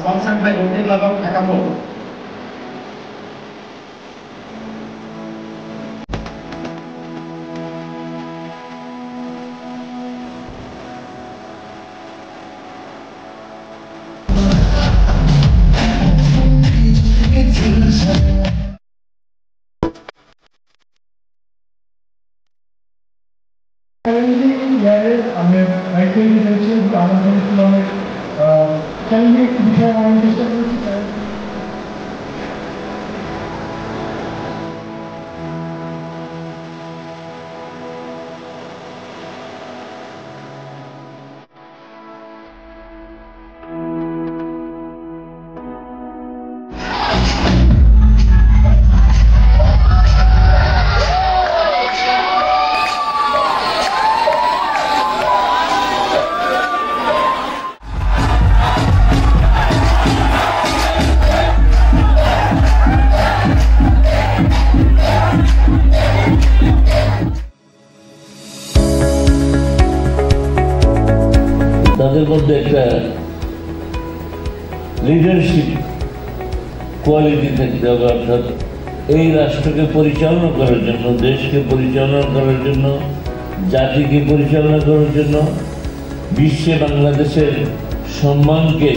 sponsored by Rotary Club of Dhaka. Currently in garage, actually research analysis can be different orientation. তাদের মধ্যে একটা leadership quality থাকতে হবে, অর্থাৎ এই রাষ্ট্রকে পরিচালনা করার জন্য, দেশকে পরিচালনা করার জন্য, জাতিকে পরিচালনা করার জন্য, বিশ্বে বাংলাদেশের সম্মানকে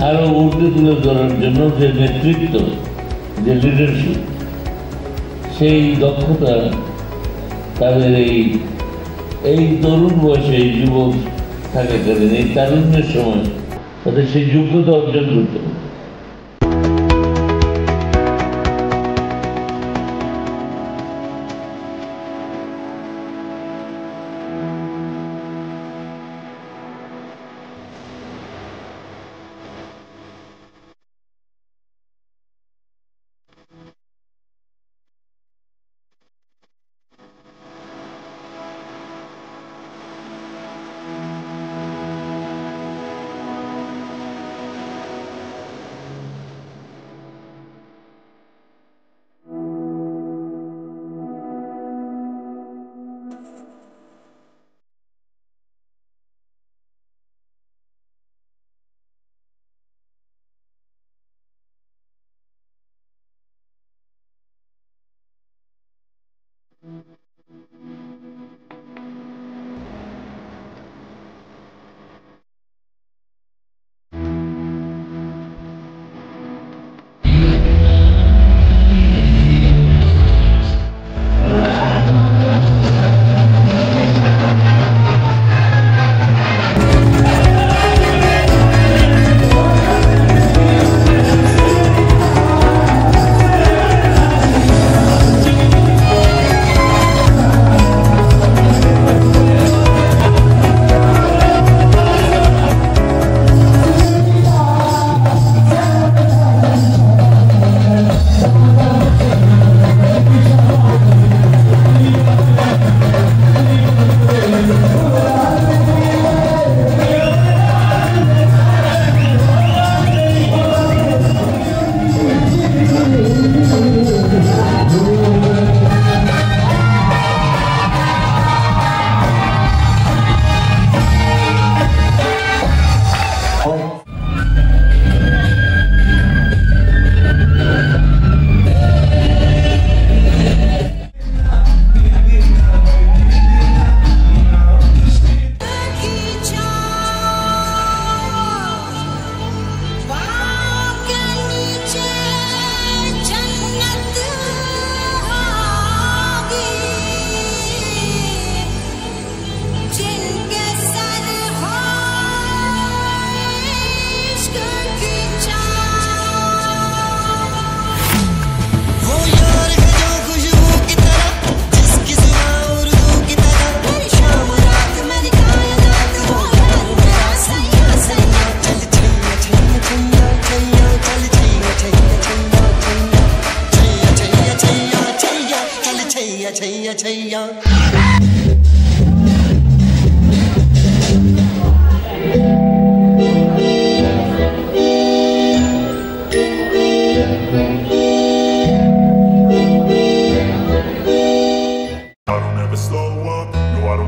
আরও ঊর্ধ্বে তুলে ধরার জন্য যে নেতৃত্ব, যে লিডারশিপ, সেই দক্ষতা তাদের এই তরুণ বয়সে, এই যুবক থাকাকালীন, এই তারুণ্যের সময় তাদের সেই যোগ্যতা অর্জন করতে হবে।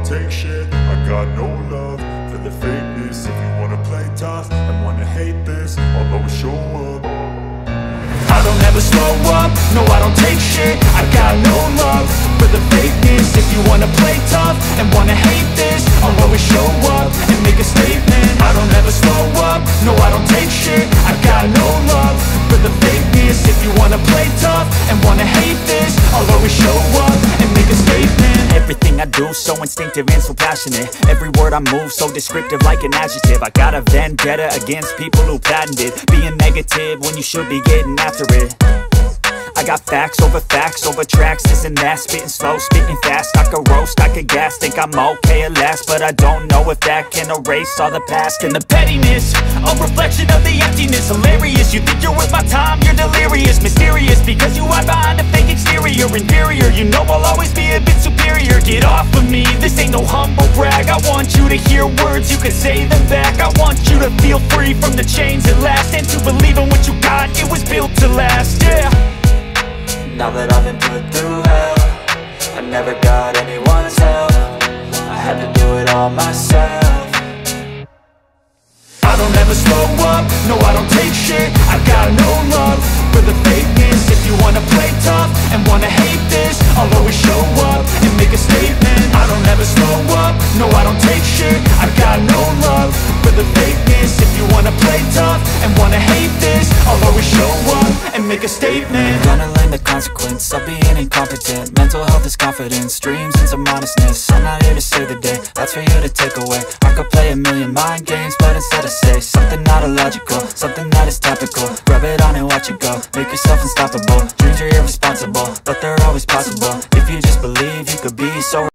take shit. I got no love for the fakeness. If you wanna play tough and wanna hate this, take shit. I got no love for the fakeness. If you wanna play tough and wanna hate this, I'll always show up and make a statement. I don't ever slow up, no I don't take shit. I got no love for the fakeness. If you wanna play tough and wanna hate this, I'll always show up and make a statement. Everything I do so instinctive and so passionate. Every word I move so descriptive like an adjective. I got a vendetta against people who patented being negative when you should be getting after it. I got facts over tracks, this and that. Spitting slow, spitting fast. I could roast, I could gas. Think I'm okay at last, but I don't know if that can erase all the past. And the pettiness, a reflection of the emptiness. Hilarious, you think you're worth my time, you're delirious. Mysterious, because you hide behind a fake exterior. Inferior, you know I'll always be a bit superior. Get off of me, this ain't no humble brag. I want you to hear words, you can say them back. I want you to feel free from the chains at last, and to believe in what you got, it was built to last, yeah. Now that I've been put through hell, I never got anyone's help. I had to do it all myself. I don't ever slow up, no I don't take shit. I got no love for the fakeness. If you wanna play tough and wanna hate this, I'll always show up and make a statement. I don't ever slow up, no I don't take shit. I got no love for the fakeness. If you wanna play tough and wanna hate this, I'll always show up and make a statement. Gonna learn the consequence of being incompetent. Mental health is confidence, dreams and some honestness. I'm not here to save the day, that's for you to take away. I could play a million mind games, but instead I say something not illogical, something that is topical. Rub it on and watch it go, make yourself unstoppable. Dreams are irresponsible, but they're always possible. If you just believe, you could be so